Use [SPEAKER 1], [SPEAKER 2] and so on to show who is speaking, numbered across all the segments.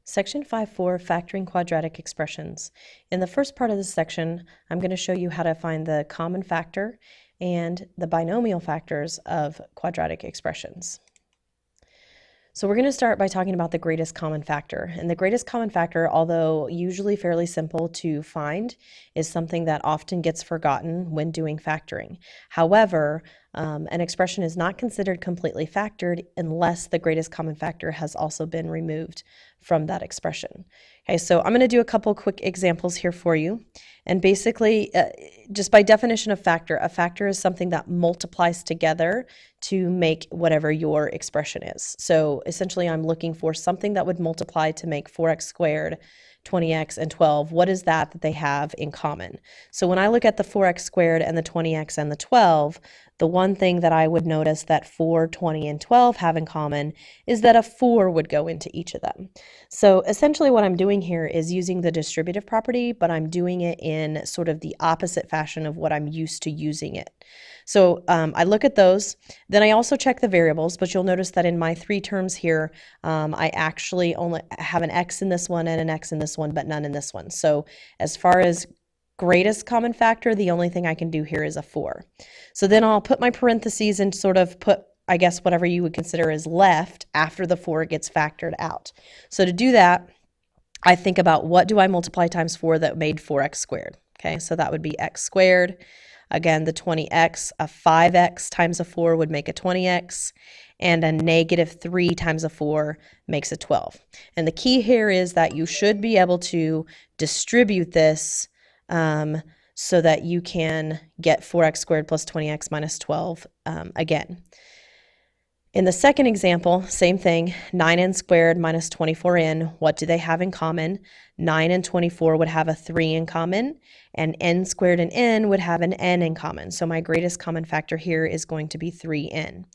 [SPEAKER 1] Section 5.4, Factoring Quadratic Expressions. In the first part of this section, I'm going to show you how to find the common factor and the binomial factors of quadratic expressions. So we're going to start by talking about the greatest common factor. And the greatest common factor, although usually fairly simple to find, is something that often gets forgotten when doing factoring. However, an expression is not considered completely factored unless the greatest common factor has also been removed from that expression. Okay, so I'm going to do a couple quick examples here for you. And basically, just by definition of factor, a factor is something that multiplies together to make whatever your expression is. So essentially, I'm looking for something that would multiply to make 4x squared, 20x, and 12. What is that they have in common? So when I look at the 4x squared and the 20x and the 12, the one thing that I would notice that 4, 20, and 12 have in common is that a 4 would go into each of them. So essentially what I'm doing here is using the distributive property, but I'm doing it in sort of the opposite fashion of what I'm used to using it. So I look at those, then I also check the variables, but you'll notice that in my three terms here, I actually only have an x in this one and an x in this one, but none in this one. So as far as greatest common factor, the only thing I can do here is a 4. So then I'll put my parentheses and sort of put, I guess, whatever you would consider is left after the 4 gets factored out. So to do that, I think about what do I multiply times 4 that made 4x squared. Okay, so that would be x squared. Again, the 20x, a 5x times a 4 would make a 20x, and a negative 3 times a 4 makes a 12. And the key here is that you should be able to distribute this so that you can get 4x squared plus 20x minus 12 again. In the second example, same thing, 9n squared minus 24n. What do they have in common? 9 and 24 would have a 3 in common, and n squared and n would have an n in common. So my greatest common factor here is going to be 3n.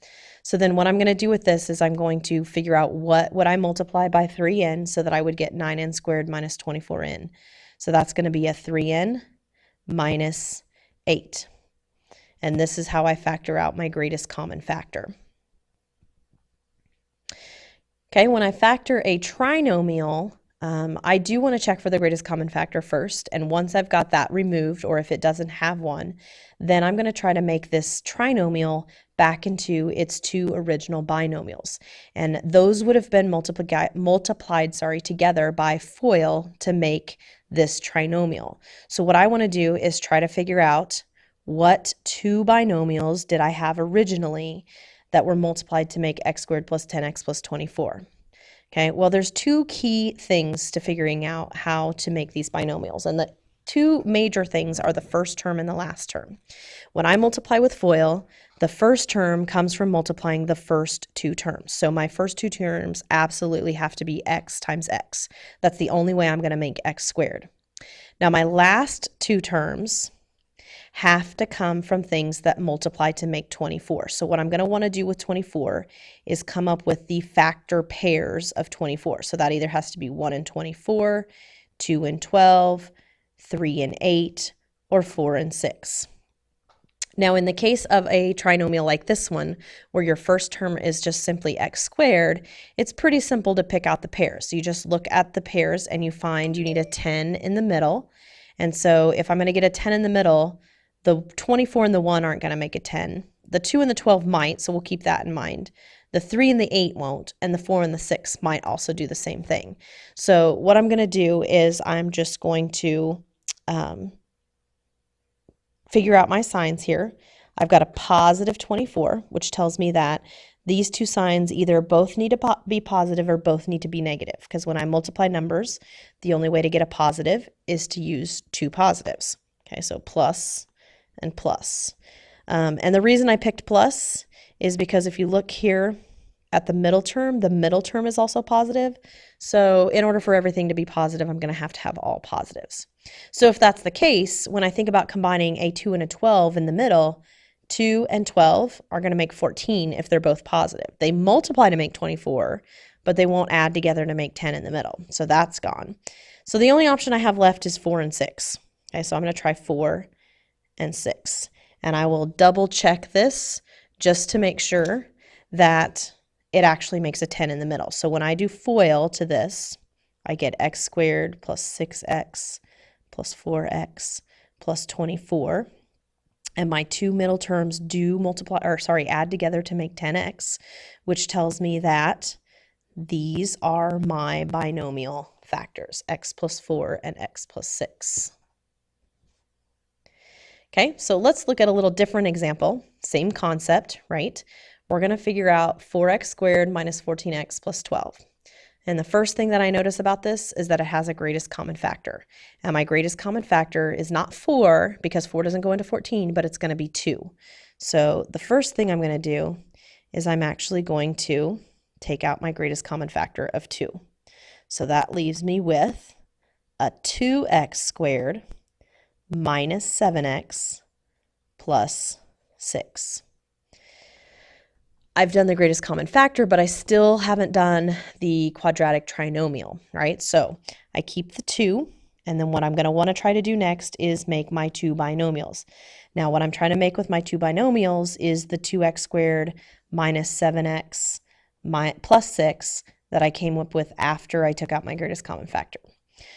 [SPEAKER 1] So then what I'm going to do with this is I'm going to figure out what would I multiply by 3n so that I would get 9n squared minus 24n. So that's going to be a 3n minus 8. And this is how I factor out my greatest common factor. Okay, when I factor a trinomial, I do want to check for the greatest common factor first, and once I've got that removed, or if it doesn't have one, then I'm going to try to make this trinomial back into its two original binomials. And those would have been multiplied together by FOIL to make this trinomial. So what I want to do is try to figure out what two binomials did I have originally that were multiplied to make x squared plus 10x plus 24. Okay, well, there's two key things to figuring out how to make these binomials, and the two major things are the first term and the last term. When I multiply with FOIL, the first term comes from multiplying the first two terms. So my first two terms absolutely have to be x times x. That's the only way I'm going to make x squared. Now my last two terms have to come from things that multiply to make 24. So what I'm going to want to do with 24 is come up with the factor pairs of 24. So that either has to be 1 and 24, 2 and 12, 3 and 8, or 4 and 6. Now in the case of a trinomial like this one, where your first term is just simply x squared, it's pretty simple to pick out the pairs. So you just look at the pairs and you find you need a 10 in the middle. And so if I'm going to get a 10 in the middle, the 24 and the 1 aren't going to make a 10. The 2 and the 12 might, so we'll keep that in mind. The 3 and the 8 won't, and the 4 and the 6 might also do the same thing. So what I'm going to do is I'm just going to figure out my signs here. I've got a positive 24, which tells me that these two signs either both need to be positive or both need to be negative, because when I multiply numbers, the only way to get a positive is to use two positives. Okay, so plus and plus. And the reason I picked plus is because if you look here at the middle term is also positive. So in order for everything to be positive, I'm going to have all positives. So if that's the case, when I think about combining a 2 and a 12 in the middle, 2 and 12 are going to make 14 if they're both positive. They multiply to make 24, but they won't add together to make 10 in the middle. So that's gone. So the only option I have left is 4 and 6. Okay, so I'm going to try 4 and 6. And I will double check this just to make sure that it actually makes a 10 in the middle. So when I do FOIL to this, I get x squared plus 6x plus 4x plus 24. And my two middle terms do add together to make 10x, which tells me that these are my binomial factors, x plus 4 and x plus 6. Okay, so let's look at a little different example. Same concept, right? We're going to figure out 4x squared minus 14x plus 12. And the first thing that I notice about this is that it has a greatest common factor. And my greatest common factor is not 4, because 4 doesn't go into 14, but it's going to be 2. So the first thing I'm going to do is I'm actually going to take out my greatest common factor of 2. So that leaves me with a 2x squared minus 7x plus 6. I've done the greatest common factor, but I still haven't done the quadratic trinomial, right? So I keep the 2, and then what I'm going to want to try to do next is make my two binomials. Now, what I'm trying to make with my two binomials is the 2x squared minus 7x plus 6 that I came up with after I took out my greatest common factor.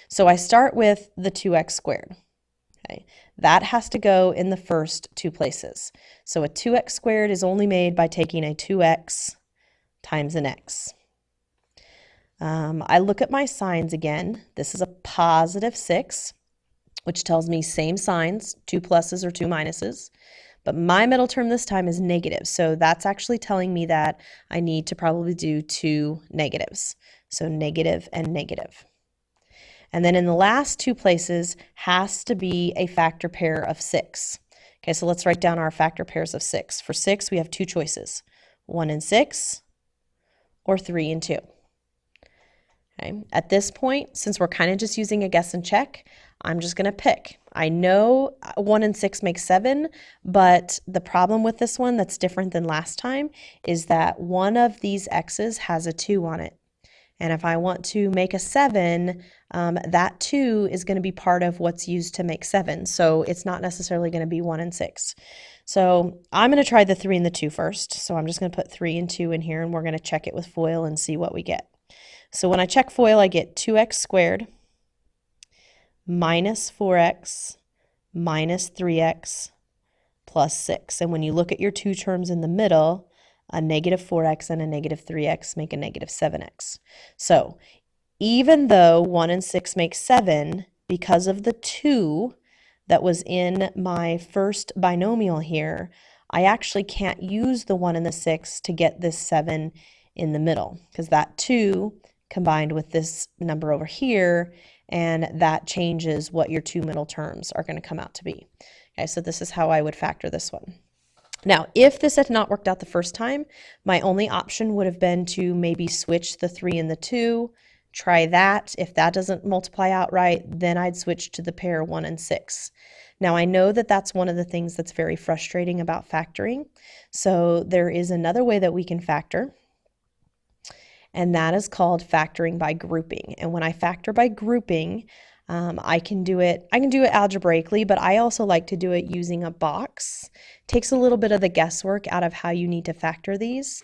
[SPEAKER 1] So I start with the 2x squared. Okay. That has to go in the first two places. So a 2x squared is only made by taking a 2x times an x. I look at my signs again. This is a positive 6, which tells me same signs, 2 pluses or 2 minuses. But my middle term this time is negative. So that's actually telling me that I need to probably do 2 negatives. So negative and negative. And then in the last two places has to be a factor pair of 6. Okay, so let's write down our factor pairs of 6. For 6, we have two choices, 1 and 6 or 3 and 2. Okay, at this point, since we're kind of just using a guess and check, I'm just going to pick. I know 1 and 6 make 7, but the problem with this one that's different than last time is that one of these x's has a 2 on it. And if I want to make a 7, that 2 is going to be part of what's used to make 7. So it's not necessarily going to be 1 and 6. So I'm going to try the 3 and the 2 first. So I'm just going to put 3 and 2 in here, and we're going to check it with FOIL and see what we get. So when I check FOIL, I get 2x squared minus 4x minus 3x plus 6. And when you look at your two terms in the middle, a negative 4x and a negative 3x make a negative 7x. So even though 1 and 6 make 7, because of the 2 that was in my first binomial here, I actually can't use the 1 and the 6 to get this 7 in the middle, because that 2 combined with this number over here, and that changes what your two middle terms are going to come out to be. Okay, so this is how I would factor this one. Now, if this had not worked out the first time, my only option would have been to maybe switch the 3 and the 2, try that. If that doesn't multiply out right, then I'd switch to the pair 1 and 6. Now, I know that that's one of the things that's very frustrating about factoring. So there is another way that we can factor, and that is called factoring by grouping. And when I factor by grouping, I can do it algebraically, but I also like to do it using a box. It takes a little bit of the guesswork out of how you need to factor these.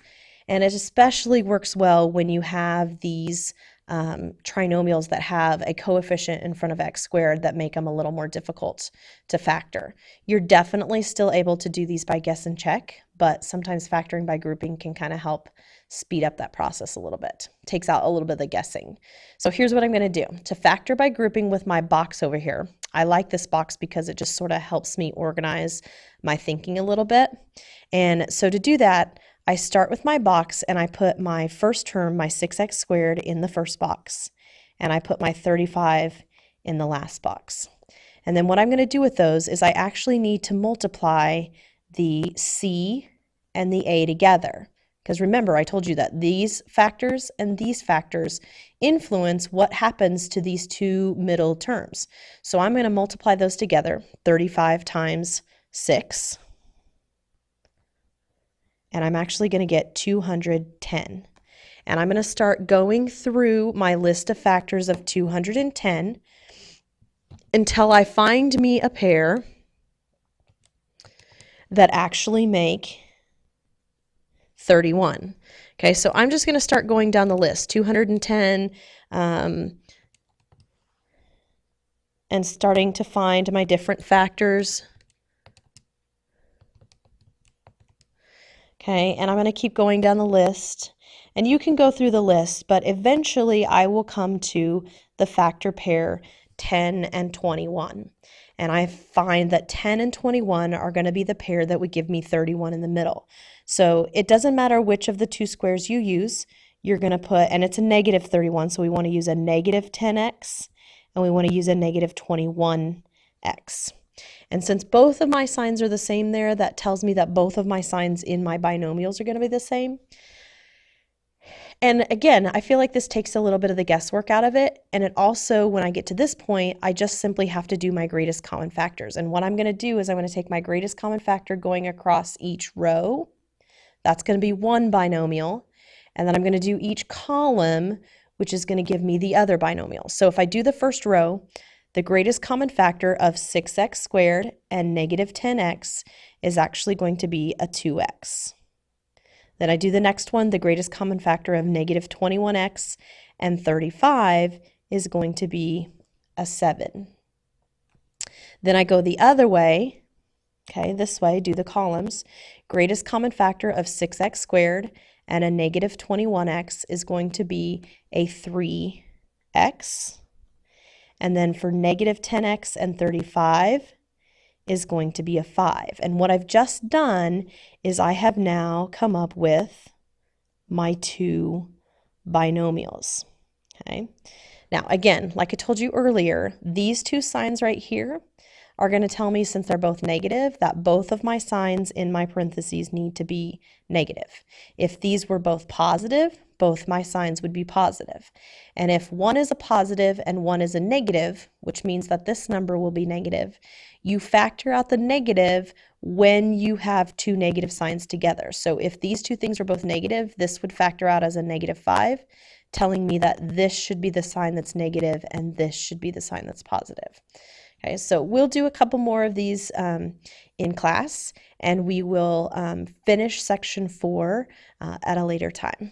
[SPEAKER 1] And it especially works well when you have these trinomials that have a coefficient in front of x squared that make them a little more difficult to factor. You're definitely still able to do these by guess and check, but sometimes factoring by grouping can kind of help speed up that process a little bit. Takes out a little bit of the guessing. So here's what I'm going to do. To factor by grouping with my box over here, I like this box because it just sort of helps me organize my thinking a little bit. And so to do that, I start with my box and I put my first term, my 6x squared, in the first box. And I put my 35 in the last box. And then what I'm going to do with those is I actually need to multiply the c and the a together. Because remember, I told you that these factors and these factors influence what happens to these two middle terms. So I'm going to multiply those together, 35 times 6. And I'm actually going to get 210. And I'm going to start going through my list of factors of 210 until I find me a pair that actually make 31. Okay, so I'm just going to start going down the list, 210, and starting to find my different factors. Okay, and I'm going to keep going down the list. And you can go through the list, but eventually I will come to the factor pair 10 and 21. And I find that 10 and 21 are going to be the pair that would give me 31 in the middle. So it doesn't matter which of the two squares you use, you're going to put, and it's a negative 31, so we want to use a negative 10x, and we want to use a negative 21x. And since both of my signs are the same there, that tells me that both of my signs in my binomials are going to be the same. And again, I feel like this takes a little bit of the guesswork out of it. And it also, when I get to this point, I just simply have to do my greatest common factors. And what I'm going to do is I'm going to take my greatest common factor going across each row. That's going to be one binomial. And then I'm going to do each column, which is going to give me the other binomial. So if I do the first row, the greatest common factor of 6x squared and negative 10x is actually going to be a 2x. Then I do the next one, the greatest common factor of negative 21x and 35 is going to be a 7. Then I go the other way, okay, this way, do the columns. Greatest common factor of 6x squared and a negative 21x is going to be a 3x. And then for negative 10x and 35 is going to be a 5. And what I've just done is I have now come up with my two binomials. Okay. Now, again, like I told you earlier, these two signs right here are going to tell me, since they're both negative, that both of my signs in my parentheses need to be negative. If these were both positive, both my signs would be positive. And if one is a positive and one is a negative, which means that this number will be negative, you factor out the negative when you have two negative signs together. So if these two things are both negative, this would factor out as a negative 5, telling me that this should be the sign that's negative and this should be the sign that's positive. Okay, so we'll do a couple more of these in class, and we will finish section 4 at a later time.